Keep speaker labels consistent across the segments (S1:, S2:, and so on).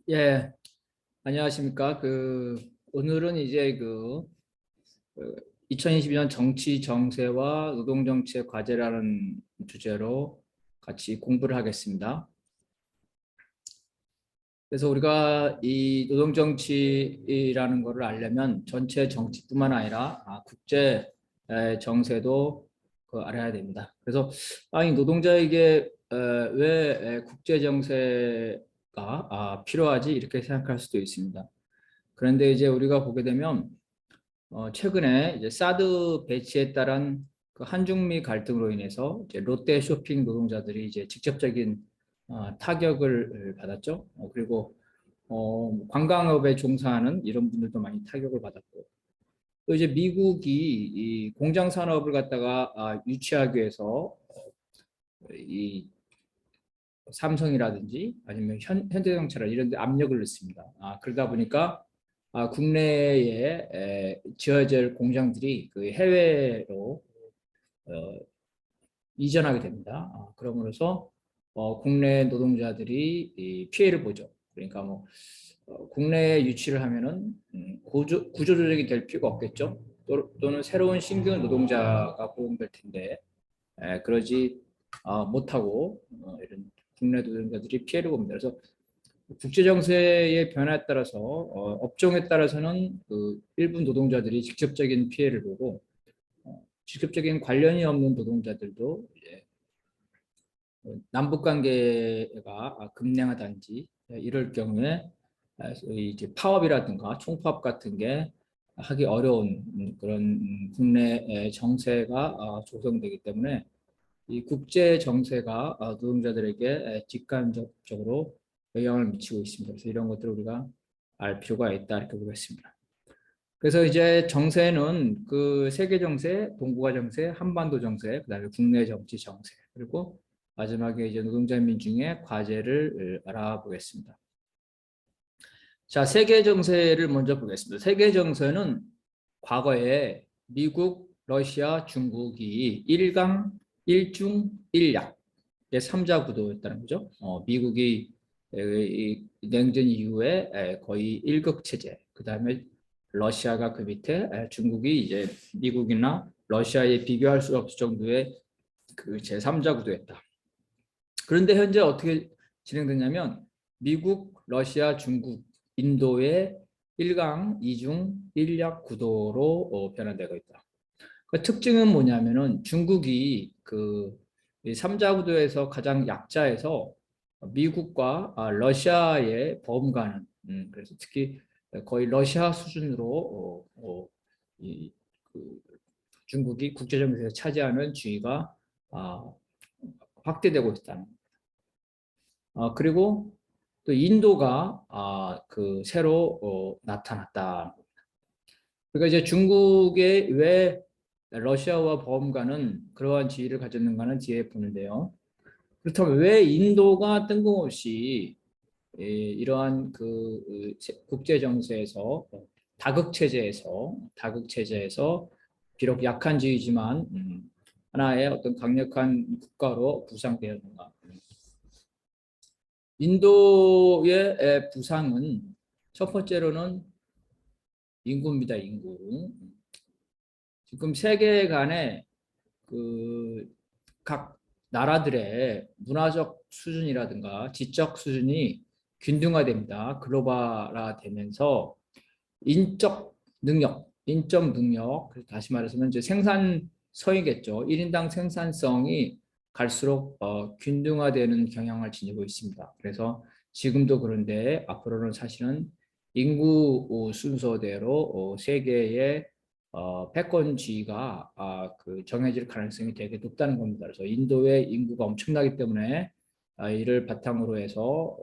S1: 예, 안녕하십니까. 오늘은 이제 2022년 정치 정세와 노동 정책 과제라는 주제로 같이 공부를 하겠습니다. 그래서 우리가 이 노동 정치라는 것을 알려면 전체 정치뿐만 아니라 국제 정세도 알아야 됩니다. 그래서 이 노동자에게 왜 국제 정세가 필요하지 이렇게 생각할 수도 있습니다. 그런데 이제 우리가 보게 되면 최근에 이제 사드 배치에 따른 그 한중미 갈등으로 인해서 이제 롯데 쇼핑 노동자들이 이제 직접적인 타격을 받았죠. 그리고 관광업에 종사하는 이런 분들도 많이 타격을 받았고, 또 이제 미국이 이 공장 산업을 갖다가 유치하기 위해서 이 삼성이라든지 아니면 현대자동차라 이런 데 압력을 넣습니다. 그러다 보니까 국내에 지어야 될 공장들이 그 해외로 어, 이전하게 됩니다. 그러므로써 국내 노동자들이 이 피해를 보죠. 그러니까 뭐 국내에 유치를 하면은 구조조정이 될 필요가 없겠죠. 또는 새로운 신규 노동자가 고용될 텐데 그러지 못하고 이런 국내 노동자들이 피해를 봅니다. 그래서 국제 정세의 변화에 따라서 업종에 따라서는 그 일부 노동자들이 직접적인 피해를 보고 직접적인 관련이 없는 노동자들도 이제 남북 관계가 급냉하든지 이럴 경우에 소위 이제 파업이라든가 총파업 같은 게 하기 어려운 그런 국내 정세가 조성되기 때문에 이 국제 정세가 노동자들에게 직간접적으로 영향을 미치고 있습니다. 그래서 이런 것들을 우리가 알 필요가 있다 이렇게 보겠습니다. 그래서 이제 정세는 그 세계 정세, 동북아 정세, 한반도 정세, 그다음에 국내 정치 정세, 그리고 마지막에 이제 노동자 민중의 과제를 알아보겠습니다. 자, 세계 정세를 먼저 보겠습니다. 세계 정세는 과거에 미국, 러시아, 중국이 1강, 1중, 1약 의 3자 구도였다는 거죠. 미국이 이 냉전 이후에 거의 1극 체제, 그 다음에 러시아가 그 밑에, 중국이 이제 미국이나 러시아에 비교할 수 없을 정도의 그 제3자 구도였다. 그런데 현재 어떻게 진행되냐면 미국, 러시아, 중국, 인도의 1강, 2중, 1약 구도로 변화되고 있다. 그 특징은 뭐냐면은 중국이 그 3자 구도에서 가장 약자에서 미국과 러시아의 버금가는 그래서 특히 거의 러시아 수준으로 이, 그 중국이 국제 정세에서 차지하는 지위가 아, 확대되고 있다는. 그리고 또 인도가 그 새로 나타났다. 그러니까 이제 중국의 왜 러시아와 버금가는 그러한 지위를 가졌는가는 뒤에 보는데요. 그렇다면 왜 인도가 뜬금없이 이러한 국제 정세에서 다극 체제에서 비록 약한 지위지만 하나의 어떤 강력한 국가로 부상되었는가? 인도의 부상은 첫 번째로는 인구입니다. 인구. 지금 세계 간에 그 각 나라들의 문화적 수준이라든가 지적 수준이 균등화됩니다. 글로벌화 되면서 인적 능력, 다시 말해서는 이제 생산성이겠죠. 1인당 생산성이 갈수록 균등화되는 경향을 지니고 있습니다. 그래서 지금도 그런데 앞으로는 사실은 인구 순서대로 세계의 패권주의가 그 정해질 가능성이 되게 높다는 겁니다. 그래서 인도의 인구가 엄청나기 때문에 이를 바탕으로 해서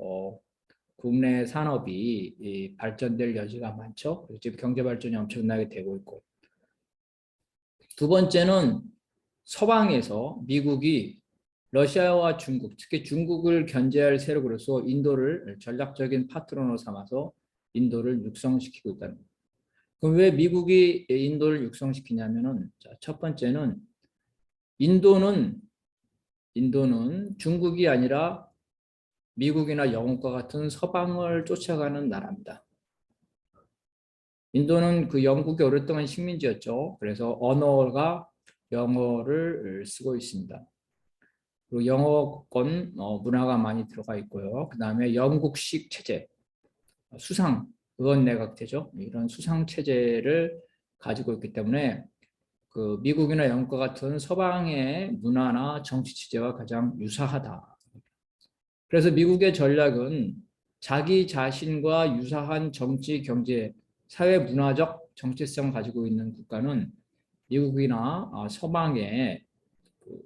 S1: 국내 산업이 발전될 여지가 많죠. 지금 경제 발전이 엄청나게 되고 있고. 두 번째는 서방에서 미국이 러시아와 중국, 특히 중국을 견제할 세력으로서 인도를 전략적인 파트너로 삼아서 인도를 육성시키고 있다는 겁니다. 그럼 왜 미국이 인도를 육성시키냐면은 첫 번째는 인도는 중국이 아니라 미국이나 영국과 같은 서방을 쫓아가는 나라입니다. 인도는 그 영국의 오랫동안 식민지였죠. 그래서 언어가 영어를 쓰고 있습니다. 그리고 영어권 문화가 많이 들어가 있고요. 그 다음에 영국식 체제, 수상, 의원내각제죠. 이런 수상 체제를 가지고 있기 때문에 그 미국이나 영국과 같은 서방의 문화나 정치 체제와 가장 유사하다. 그래서 미국의 전략은 자기 자신과 유사한 정치, 경제, 사회, 문화적 정체성을 가지고 있는 국가는 미국이나 서방의 그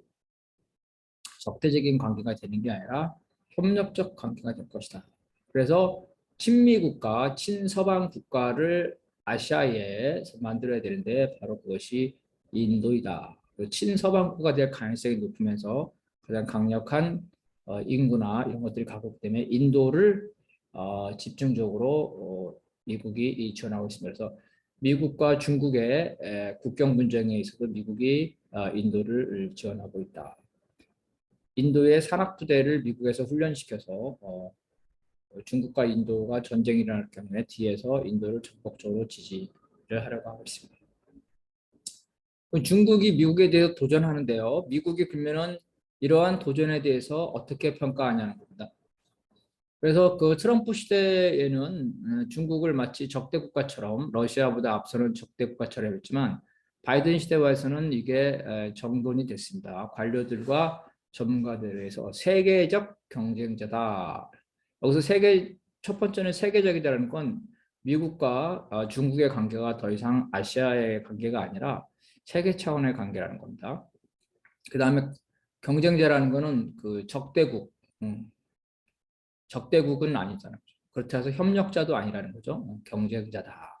S1: 적대적인 관계가 되는 게 아니라 협력적 관계가 될 것이다. 그래서 친미국가, 친서방 국가를 아시아에 만들어야 되는데 바로 그것이 인도이다. 친서방 국가가 될 가능성이 높으면서 가장 강력한 인구나 이런 것들이 가고 있기 때문에 인도를 집중적으로 미국이 지원하고 있습니다. 그래서 미국과 중국의 국경 분쟁에 있어서 미국이 인도를 지원하고 있다. 인도의 산악부대를 미국에서 훈련시켜서 중국과 인도가 전쟁이 일어날 경우에 뒤에서 인도를 적극적으로 지지를 하려고 하고 있습니다. 중국이 미국에 대해서 도전하는데요. 미국이 그러면은 이러한 도전에 대해서 어떻게 평가하냐는 겁니다. 그래서 그 트럼프 시대에는 중국을 마치 적대 국가처럼 러시아보다 앞서는 적대 국가처럼 했지만 바이든 시대 와서는 이게 정돈이 됐습니다. 관료들과 전문가들에서 세계적 경쟁자다. 여기서 첫 번째는 세계적이다라는 건 미국과 중국의 관계가 더 이상 아시아의 관계가 아니라 세계 차원의 관계라는 겁니다. 그 다음에 경쟁자라는 거는 그 적대국, 적대국은 아니잖아요. 그렇다고 해서 협력자도 아니라는 거죠. 경쟁자다.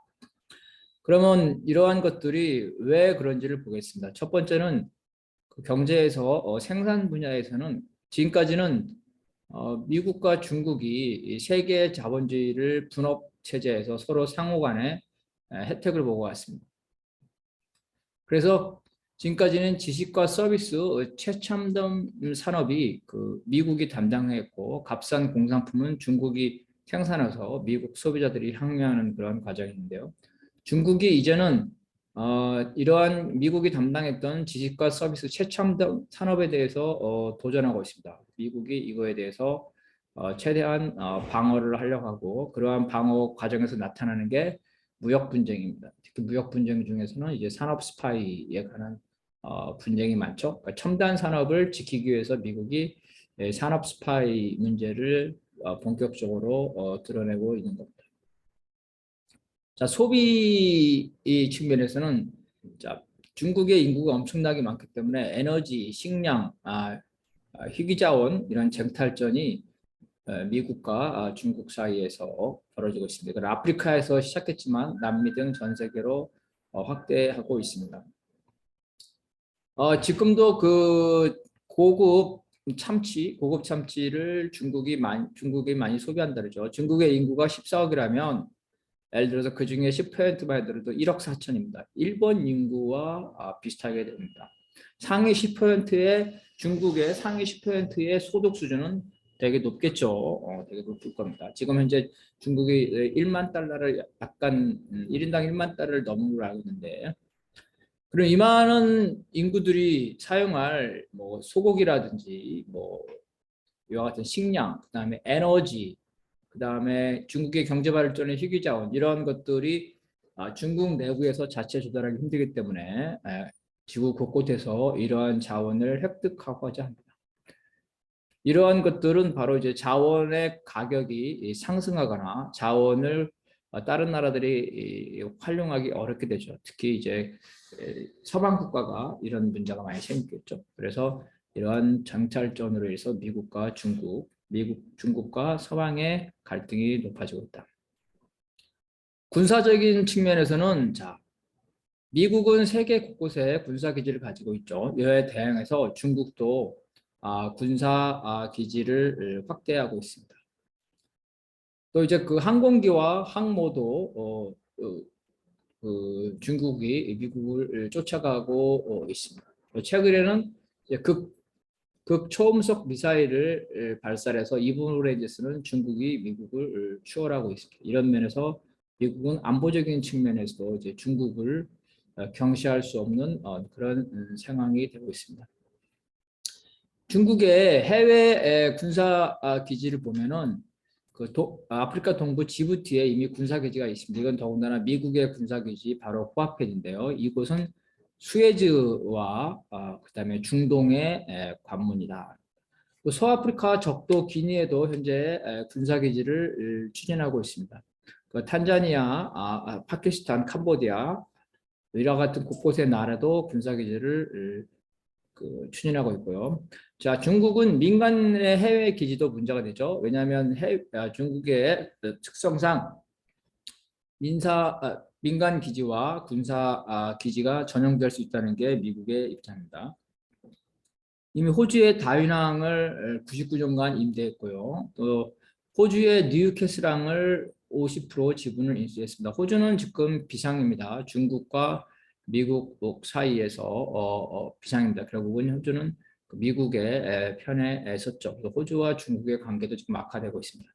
S1: 그러면 이러한 것들이 왜 그런지를 보겠습니다. 첫 번째는 그 경제에서 생산 분야에서는 지금까지는 미국과 중국이 세계 자본주의를 분업 체제에서 서로 상호 간에 혜택을 보고 왔습니다. 그래서 지금까지는 지식과 서비스 최첨단 산업이 그 미국이 담당했고 값싼 공산품은 중국이 생산해서 미국 소비자들이 향유하는 그런 과정인데요. 중국이 이제는 이러한 미국이 담당했던 지식과 서비스 최첨단 산업에 대해서 도전하고 있습니다. 미국이 이거에 대해서 최대한 방어를 하려고 하고 그러한 방어 과정에서 나타나는 게 무역 분쟁입니다. 특히 무역 분쟁 중에서는 이제 산업 스파이에 관한 분쟁이 많죠. 그러니까 첨단 산업을 지키기 위해서 미국이 산업 스파이 문제를 본격적으로 드러내고 있는 겁니다. 자, 소비 측면에서는 자, 중국의 인구가 엄청나게 많기 때문에 에너지, 식량, 희귀자원 이런 쟁탈전이 미국과 중국 사이에서 벌어지고 있습니다. 그럼 아프리카에서 시작했지만 남미 등 전 세계로 확대하고 있습니다. 지금도 그 고급 참치를 중국이 많이 소비한다 그러죠. 중국의 인구가 14억이라면 예를 들어서 그 중에 10%만 하더라도 1억 4천입니다. 일본 인구와 비슷하게 됩니다. 중국의 상위 10%의 소득 수준은 되게 높겠죠. 되게 높을 겁니다. 지금 현재 중국이 1만 달러를 약간 1인당 1만 달러를 넘는 걸 알고 있는데 그럼 이만한 인구들이 사용할 뭐 소고기라든지 뭐 이와 같은 식량, 그다음에 에너지, 그다음에 중국의 경제 발전의 희귀자원 이런 것들이 중국 내부에서 자체 조달하기 힘들기 때문에 지구 곳곳에서 이러한 자원을 획득하고자 합니다. 이러한 것들은 바로 이제 자원의 가격이 상승하거나 자원을 다른 나라들이 활용하기 어렵게 되죠. 특히 이제 서방 국가가 이런 문제가 많이 생기겠죠. 그래서 이러한 정찰전으로 해서 미국과 중국과 서방의 갈등이 높아지고 있다. 군사적인 측면에서는 자, 미국은 세계 곳곳에 군사 기지를 가지고 있죠. 이에 대항해서 중국도 군사 기지를 확대하고 있습니다. 또 이제 그 항공기와 항모도 그 중국이 미국을 쫓아가고 있습니다. 최근에는 이제 극초음속 미사일을 발사해서 이번으로 인해서는 중국이 미국을 추월하고 있습니다. 이런 면에서 미국은 안보적인 측면에서도 이제 중국을 경시할 수 없는 그런 상황이 되고 있습니다. 중국의 해외 군사 기지를 보면은 아프리카 동부 지부티에 이미 군사 기지가 있습니다. 이건 더군다나 미국의 군사 기지 바로 코앞에인데요. 이곳은 수에즈와 그다음에 중동의 관문이다. 또 서아프리카 적도 기니에도 현재 군사 기지를 추진하고 있습니다. 탄자니아, 파키스탄, 캄보디아 이와 같은 곳곳의 나라도 군사 기지를 추진하고 있고요. 자, 중국은 민간의 해외 기지도 문제가 되죠. 왜냐하면 중국의 특성상 민간 기지와 군사 기지가 전용될 수 있다는 게 미국의 입장입니다. 이미 호주의 다윈항을 99년간 임대했고요. 또 호주의 뉴캐슬항을 50% 지분을 인수했습니다. 호주는 지금 비상입니다. 중국과 미국 사이에서 비상입니다. 결국은 호주는 미국의 편에 섰죠. 호주와 중국의 관계도 지금 악화되고 있습니다.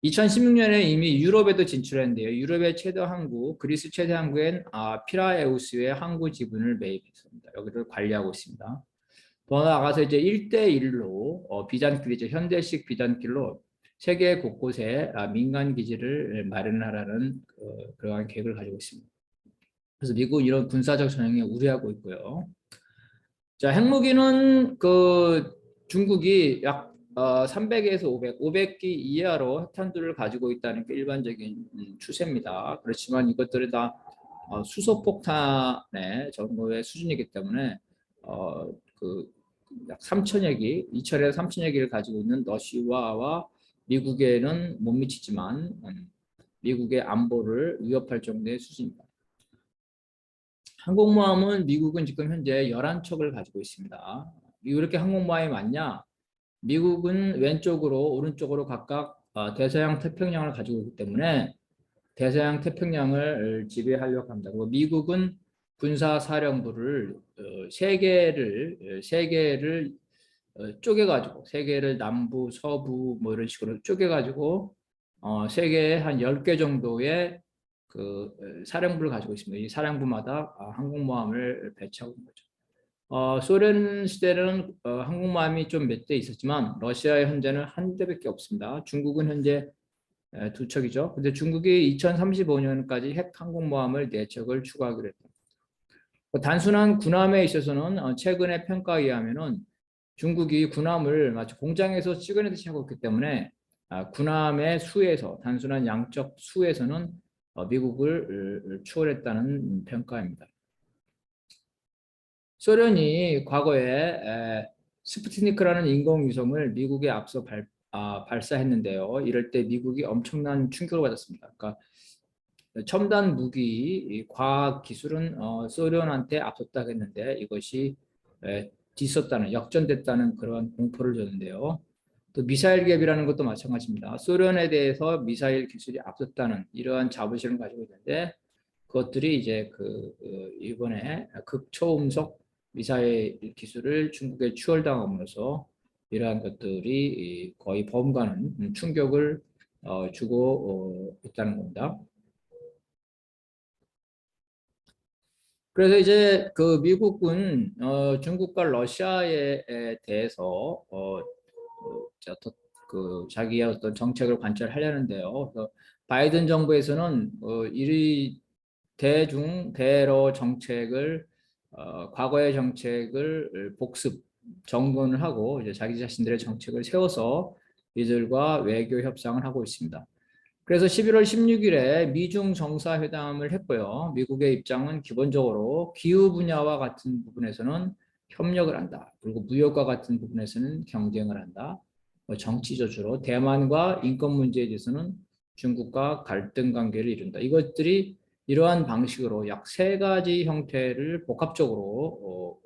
S1: 2016년에 이미 유럽에도 진출했는데요. 유럽의 최대 항구, 그리스 최대 항구인 피라에우스의 항구 지분을 매입했습니다. 여기를 관리하고 있습니다. 더 나아가서 이제 1대1로 비단길이죠. 현대식 비단길로 세계 곳곳에 민간 기지를 마련하라는 그러한 계획을 가지고 있습니다. 그래서 미국은 이런 군사적 전형에 우려하고 있고요. 자, 핵무기는 중국이 약 300에서 500기 이하로 핵탄두를 가지고 있다는 게 일반적인 추세입니다. 그렇지만 이것들이 다 수소폭탄의 정도의 수준이기 때문에 약 3천여 기, 2천에서 3천여 기를 가지고 있는 러시아와 미국에는 못 미치지만 미국의 안보를 위협할 정도의 수준입니다. 항공모함은 미국은 지금 현재 11척을 가지고 있습니다. 왜 이렇게 항공모함이 많냐? 미국은 왼쪽으로 오른쪽으로 각각 대서양 태평양을 가지고 있기 때문에 대서양 태평양을 지배하려고 합니다. 그리고 미국은 군사사령부를 세 개를 쪼개가지고 세 개를 남부, 서부 뭐 이런 식으로 쪼개가지고 세계에 한 10개 정도의 사령부를 가지고 있습니다. 이 사령부마다 항공모함을 배치하고 있는 거죠. 소련 시대는 항공모함이 좀 몇 대 있었지만 러시아의 현재는 한 대밖에 없습니다. 중국은 현재 2척이죠. 근데 중국이 2035년까지 핵 항공모함을 4척을 추가하기로 했다. 단순한 군함에 있어서는 최근의 평가에 의하면은 중국이 군함을 마치 공장에서 찍어내듯이 하고 있기 때문에 군함의 수에서 단순한 양적 수에서는 미국을 추월했다는 평가입니다. 소련이 과거에 스푸트니크라는 인공위성을 미국에 앞서 발사했는데요. 이럴 때 미국이 엄청난 충격을 받았습니다. 그러니까 첨단 무기, 과학 기술은 소련한테 앞섰다고 했는데 이것이 뒤섰다는, 역전됐다는 그런 공포를 줬는데요. 또 미사일 갭이라는 것도 마찬가지입니다. 소련에 대해서 미사일 기술이 앞섰다는 이러한 자부심을 가지고 있는데 그것들이 이제 이번에 극초음속 미사일 기술을 중국에 추월당함으로써 이러한 것들이 거의 범가는 충격을 주고 있다는 겁니다. 그래서 이제 미국은 중국과 러시아에 대해서 자기의 어떤 정책을 관철하려는데요. 그래서 바이든 정부에서는 이 대러 정책을 과거의 정책을 복습 정돈을 하고 이제 자기 자신들의 정책을 세워서 이들과 외교 협상을 하고 있습니다. 그래서 11월 16일에 미중 정상회담을 했고요. 미국의 입장은 기본적으로 기후 분야와 같은 부분에서는 협력을 한다. 그리고 무역과 같은 부분에서는 경쟁을 한다. 정치적 주로 대만과 인권 문제에 대해서는 중국과 갈등 관계를 이룬다. 이것들이 이러한 방식으로 약 3가지 형태를 복합적으로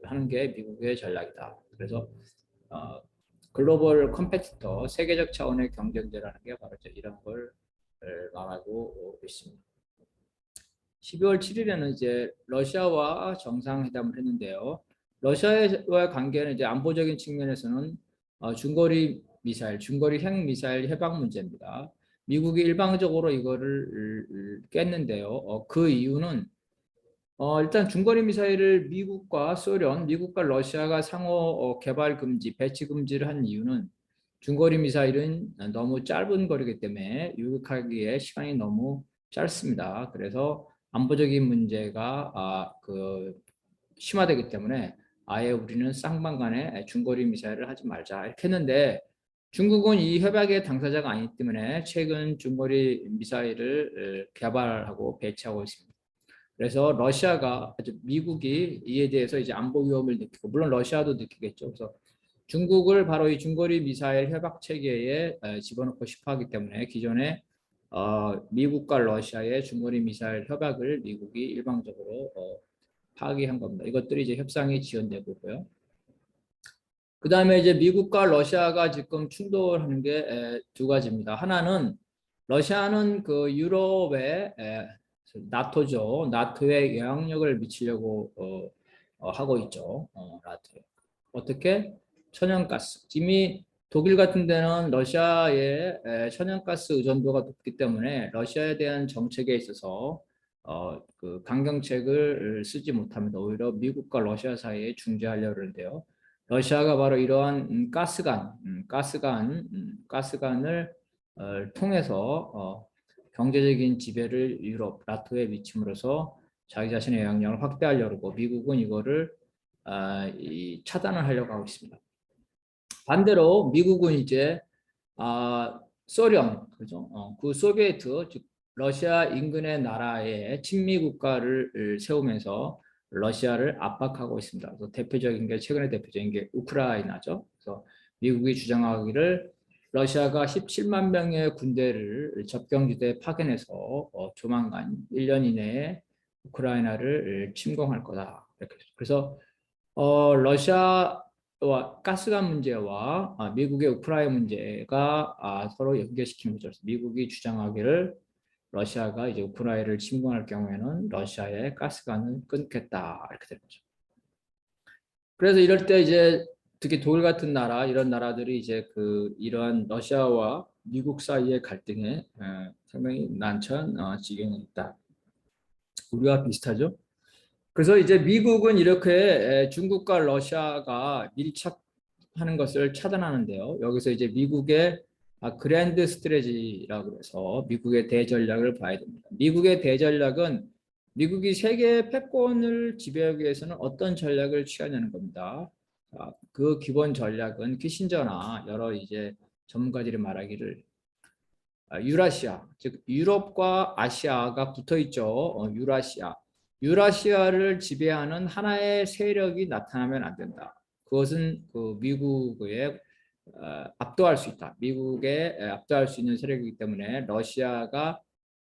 S1: 하는 게 미국의 전략이다. 그래서 글로벌 컴페티터, 세계적 차원의 경쟁자라는 게 바로 이런 걸 말하고 있습니다. 12월 7일에는 이제 러시아와 정상회담을 했는데요. 러시아와의 관계는 이제 안보적인 측면에서는 중거리 미사일, 중거리 핵 미사일 해방 문제입니다. 미국이 일방적으로 이거를 깼는데요. 그 이유는 일단 중거리 미사일을 미국과 소련, 미국과 러시아가 상호 개발 금지, 배치 금지를 한 이유는 중거리 미사일은 너무 짧은 거리이기 때문에 유격하기에 시간이 너무 짧습니다. 그래서 안보적인 문제가 심화되기 때문에 아예 우리는 쌍방간에 중거리 미사일을 하지 말자 이렇게 했는데 중국은 이 협약의 당사자가 아니기 때문에 최근 중거리 미사일을 개발하고 배치하고 있습니다. 그래서 러시아가 미국이 이에 대해서 이제 안보 위험을 느끼고 물론 러시아도 느끼겠죠. 그래서 중국을 바로 이 중거리 미사일 협약 체계에 집어넣고 싶어하기 때문에 기존에 미국과 러시아의 중거리 미사일 협약을 미국이 일방적으로 파기한 겁니다. 이것들이 이제 협상이 지연되고 있고요. 그 다음에 이제 미국과 러시아가 지금 충돌하는 게 두 가지입니다. 하나는 러시아는 그 유럽의 나토죠. 나토에 영향력을 미치려고 하고 있죠. 나토에. 어떻게? 천연가스. 이미 독일 같은 데는 러시아의 천연가스 의존도가 높기 때문에 러시아에 대한 정책에 있어서 그 강경책을 쓰지 못합니다. 오히려 미국과 러시아 사이에 중재하려고 하는데요. 러시아가 바로 이러한 가스관을 통해서 경제적인 지배를 유럽, 나토에 미침으로써 자기 자신의 영향력을 확대하려고 하고 미국은 이거를 차단을 하려고 하고 있습니다. 반대로 미국은 이제 소련, 그죠? 그 소비에트, 즉 러시아 인근의 나라에 친미 국가를 세우면서 러시아를 압박하고 있습니다. 그래서 대표적인 게 최근에 대표적인 게 우크라이나죠. 그래서 미국이 주장하기를 러시아가 17만 명의 군대를 접경지대에 파견해서 조만간 1년 이내에 우크라이나를 침공할 거다. 이렇게. 그래서 러시아와 가스관 문제와 미국의 우크라이나 문제가 서로 연결시키는 거죠. 미국이 주장하기를 러시아가 이제 우크라이나를 침공할 경우에는 러시아의 가스관을 끊겠다 이렇게 되는 거죠. 그래서 이럴 때 이제 특히 독일 같은 나라 이런 나라들이 이제 이러한 러시아와 미국 사이의 갈등에 상당히 난처한 지경에 있다. 우리와 비슷하죠. 그래서 이제 미국은 이렇게 중국과 러시아가 밀착하는 것을 차단하는데요. 여기서 이제 미국의 그랜드 스트래지라고 해서 미국의 대전략을 봐야 됩니다. 미국의 대전략은 미국이 세계 패권을 지배하기 위해서는 어떤 전략을 취하냐는 겁니다. 그 기본 전략은 키신저나 여러 이제 전문가들이 말하기를 유라시아, 즉 유럽과 아시아가 붙어 있죠. 유라시아를 지배하는 하나의 세력이 나타나면 안 된다. 그것은 그 미국의 압도할 수 있다. 미국에 압도할 수 있는 세력이기 때문에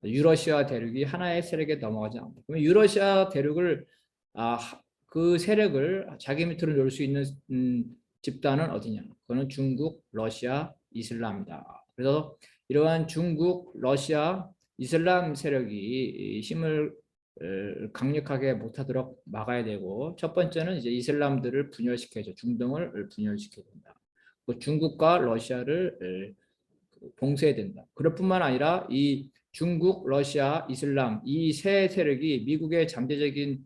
S1: 유러시아 대륙이 하나의 세력에 넘어가지 않는다. 그러면 유러시아 대륙을 그 세력을 자기 밑으로 놓을 수 있는 집단은 어디냐? 그거는 중국, 러시아, 이슬람이다. 그래서 이러한 중국, 러시아, 이슬람 세력이 힘을 강력하게 못하도록 막아야 되고 첫 번째는 이제 이슬람들을 분열시켜야죠. 중동을 분열시켜야 된다. 중국과 러시아를 봉쇄해야 된다. 그럴 뿐만 아니라 이 중국, 러시아, 이슬람 이 세 세력이 미국의 잠재적인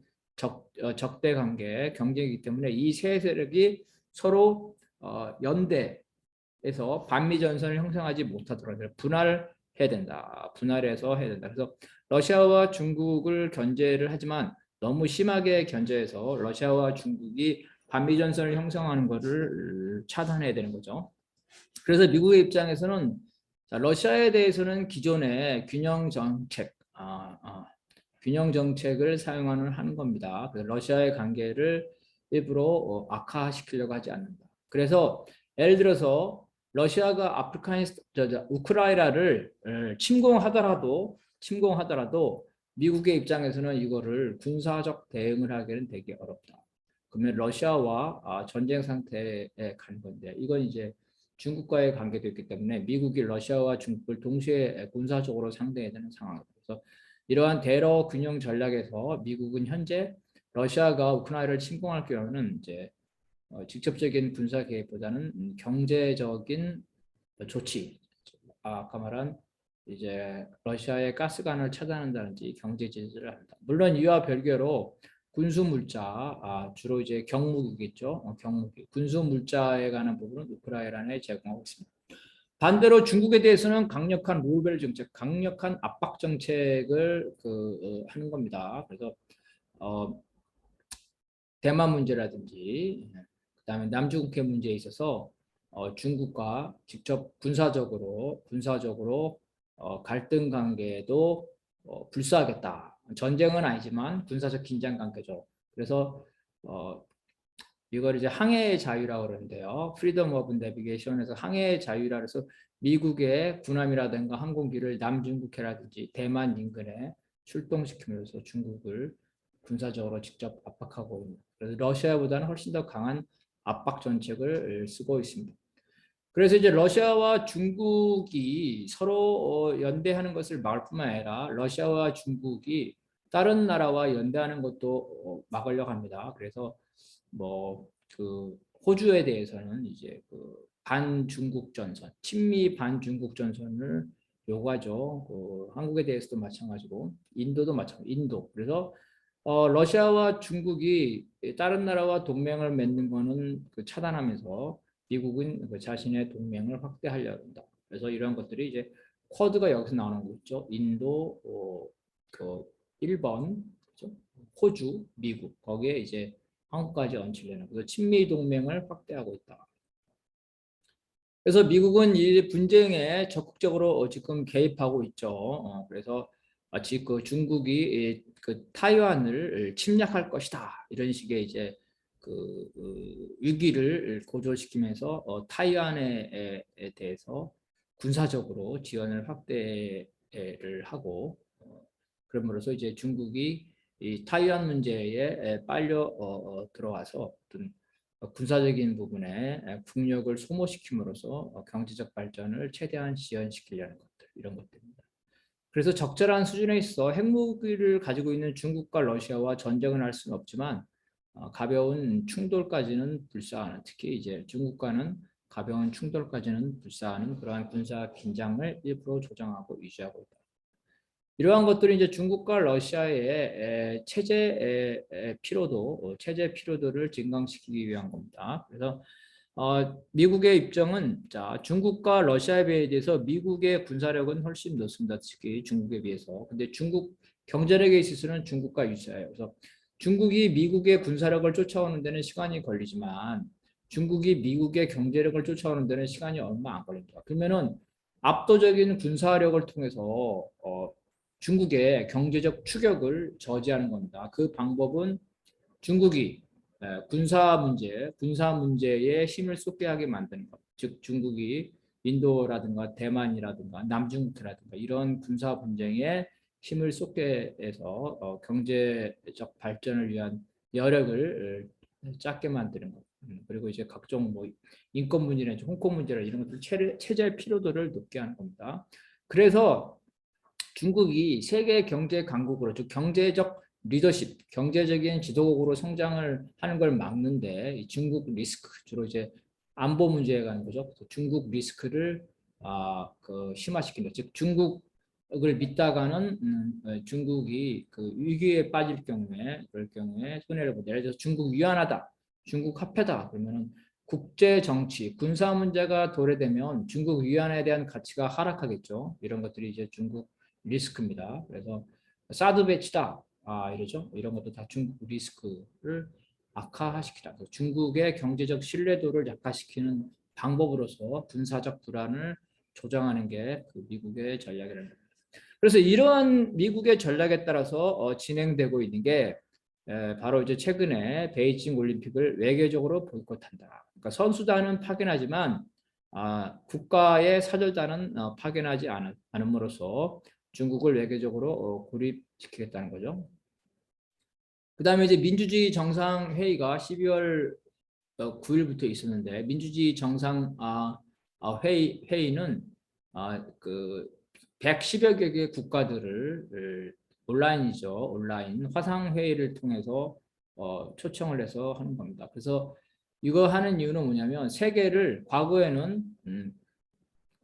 S1: 적대 관계, 경쟁이기 때문에 이 세 세력이 서로 연대해서 반미 전선을 형성하지 못하도록 분할해야 된다. 분할해서 해야 된다. 그래서 러시아와 중국을 견제를 하지만 너무 심하게 견제해서 러시아와 중국이 반미 전선을 형성하는 것을 차단해야 되는 거죠. 그래서 미국의 입장에서는 러시아에 대해서는 기존의 균형 정책을 하는 겁니다. 러시아의 관계를 일부러 악화시키려고 하지 않는다. 그래서 예를 들어서 러시아가 우크라이나를 침공하더라도 미국의 입장에서는 이거를 군사적 대응을 하기는 되게 어렵다. 그러면 러시아와 전쟁 상태에 가는 건데 이건 이제 중국과의 관계도 있기 때문에 미국이 러시아와 중국을 동시에 군사적으로 상대해야 되는 상황입니다. 그래서 이러한 대러 균형 전략에서 미국은 현재 러시아가 우크라이나를 침공할 경우는 이제 직접적인 군사 개입보다는 경제적인 조치, 아까 말한 이제 러시아의 가스관을 차단한다든지 경제 제재를 한다. 물론 이와 별개로 군수 물자, 주로 이제 경무기겠죠. 경무기, 군수 물자에 관한 부분은 우크라이나에 제공하고 있습니다. 반대로 중국에 대해서는 강력한 롤벨 정책, 강력한 압박 정책을 하는 겁니다. 그래서 어, 대만 문제라든지 그다음에 남중국해 문제에 있어서 중국과 직접 군사적으로 갈등 관계도 불사하겠다. 전쟁은 아니지만 군사적 긴장 관계죠. 그래서 어, 이걸 이제 항해의 자유라고 그러는데요. 프리덤 오브 내비게이션에서 항해의 자유라 해서 미국의 군함이라든가 항공기를 남중국해라든지 대만 인근에 출동시키면서 중국을 군사적으로 직접 압박하고 있는. 그래서 러시아보다는 훨씬 더 강한 압박 정책을 쓰고 있습니다. 그래서 이제 러시아와 중국이 서로 연대하는 것을 막을 뿐만 아니라 러시아와 중국이 다른 나라와 연대하는 것도 막으려고 합니다. 그래서 뭐 그 호주에 대해서는 이제 반중국 전선, 친미 반중국 전선을 요구하죠. 한국에 대해서도 마찬가지고 인도도 마찬가지. 인도. 그래서 러시아와 중국이 다른 나라와 동맹을 맺는 거는 차단하면서 미국은 자신의 동맹을 확대하려고 한다. 그래서 이런 것들이 이제 쿼드가 여기서 나오는 거 있죠. 인도, 일본, 그렇죠? 호주, 미국 거기에 이제 한국까지 얹히려는 그래서 친미 동맹을 확대하고 있다. 그래서 미국은 이 분쟁에 적극적으로 지금 개입하고 있죠. 그래서 마치 중국이 타이완을 침략할 것이다 이런 식의 이제 위기를 고조시키면서 타이완에 대해서 군사적으로 지원을 확대를 하고 그럼으로써 이제 중국이 이 타이완 문제에 빨려 들어와서 어떤 군사적인 부분에 국력을 소모시킴으로써 경제적 발전을 최대한 지연시키려는 것들 이런 것들입니다. 그래서 적절한 수준에 있어 핵무기를 가지고 있는 중국과 러시아와 전쟁을 할 수는 없지만 가벼운 충돌까지는 불사하는 특히 이제 중국과는 가벼운 충돌까지는 불사하는 그러한 군사 긴장을 일부러 조정하고 유지하고 있다. 이러한 것들이 이제 중국과 러시아의 체제 피로도, 체제 피로도를 증강시키기 위한 겁니다. 그래서 미국의 입장은 자 중국과 러시아에 대해서 미국의 군사력은 훨씬 높습니다. 특히 중국에 비해서. 근데 중국 경제력에 있어서는 중국과 유사해요. 그래서 중국이 미국의 군사력을 쫓아오는 데는 시간이 걸리지만 중국이 미국의 경제력을 쫓아오는 데는 시간이 얼마 안 걸립니다. 그러면은 압도적인 군사력을 통해서 중국의 경제적 추격을 저지하는 겁니다. 그 방법은 중국이 군사 문제에 힘을 쏟게 하게 만드는 것. 즉 중국이 인도라든가 대만이라든가 남중국해라든가 이런 군사 분쟁에 힘을 쏟게 해서 경제적 발전을 위한 여력을 짰게 만드는 것. 그리고 이제 각종 뭐 인권 문제나 홍콩 문제나 이런 것들 체제 피로도를 높게 하는 겁니다. 그래서 중국이 세계 경제 강국으로 즉 경제적 리더십, 경제적인 지도국으로 성장을 하는 걸 막는데 중국 리스크 주로 이제 안보 문제에 관한 거죠. 중국 리스크를 심화시킨다. 즉 중국을 믿다가는 중국이 위기에 빠질 경우에 그럴 경우에 손해를 보다. 예를 들어서 중국 위안하다, 중국 화폐다 그러면은 국제 정치, 군사 문제가 도래되면 중국 위안에 대한 가치가 하락하겠죠. 이런 것들이 이제 중국 리스크입니다. 그래서 사드 배치다 이러죠. 이런 것도 다 중국 리스크를 악화시키다. 중국의 경제적 신뢰도를 약화시키는 방법으로서 군사적 불안을 조장하는 게 미국의 전략이라는 겁니다. 그래서 이러한 미국의 전략에 따라서 진행되고 있는 게 바로 이제 최근에 베이징 올림픽을 외교적으로 보이콧한다. 그러니까 선수단은 파견하지만 국가의 사절단은 파견하지 않음으로써 중국을 외교적으로 고립시키겠다는 거죠. 그 다음에 이제 민주주의 정상회의가 12월 9일부터 있었는데 민주주의 정상 회의는 그 110여 개의 국가들을 온라인이죠. 온라인 화상 회의를 통해서 초청을 해서 하는 겁니다. 그래서 이거 하는 이유는 뭐냐면 세계를 과거에는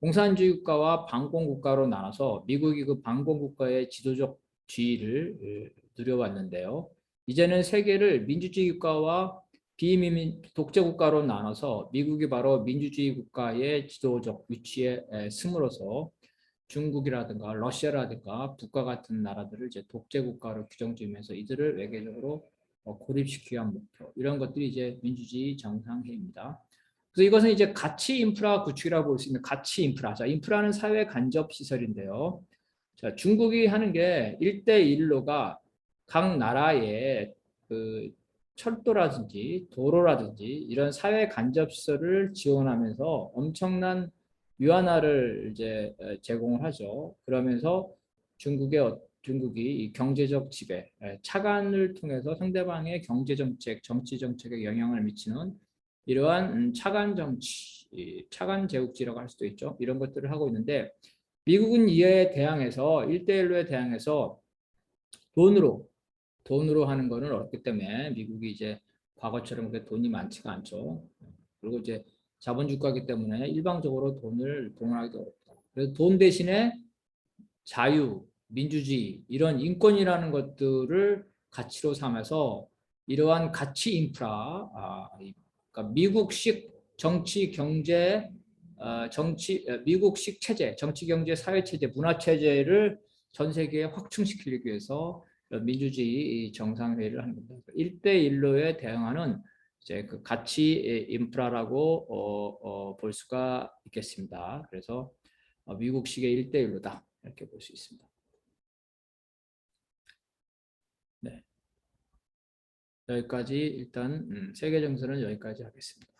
S1: 공산주의 국가와 반공 국가로 나눠서 미국이 그 반공 국가의 지도적 지위를 누려왔는데요. 이제는 세계를 민주주의 국가와 비민 독재 국가로 나눠서 미국이 바로 민주주의 국가의 지도적 위치에 승으로서 중국이라든가 러시아라든가 북과 같은 나라들을 이제 독재 국가로 규정 지으면서 이들을 외교적으로 고립시키기 위한 목표, 이런 것들이 이제 민주주의 정상회의입니다. 그래서 이것은 이제 가치 인프라 구축이라고 볼 수 있는 가치 인프라. 자, 인프라는 사회 간접 시설인데요. 자, 중국이 하는 게 1대1로가 각 나라의 그 철도라든지 도로라든지 이런 사회 간접 시설을 지원하면서 엄청난 위안화를 이제 제공을 하죠. 그러면서 중국이 이 경제적 지배, 차관을 통해서 상대방의 경제 정책, 정치 정책에 영향을 미치는 이러한 차관 정치, 차관 제국지라고 할 수도 있죠. 이런 것들을 하고 있는데 미국은 이에 대항해서 1대1로에 대항해서 돈으로 하는 거는 어렵기 때문에 미국이 이제 과거처럼 그렇게 돈이 많지가 않죠. 그리고 이제 자본주의국가이기 때문에 일방적으로 돈을 동원하기도 어렵다. 그래서 돈 대신에 자유, 민주주의, 이런 인권이라는 것들을 가치로 삼아서 이러한 가치 인프라, 그러니까 미국식 정치, 경제, 미국식 체제, 정치, 경제, 사회 체제, 문화 체제를 전 세계에 확충시키기 위해서 민주주의 정상회의를 하는 겁니다. 1대1로에 대응하는 이제 그 가치 인프라라고 볼 수가 있겠습니다. 그래서 미국식의 1대1로다. 이렇게 볼 수 있습니다. 네. 여기까지 일단 세계 정세는 여기까지 하겠습니다.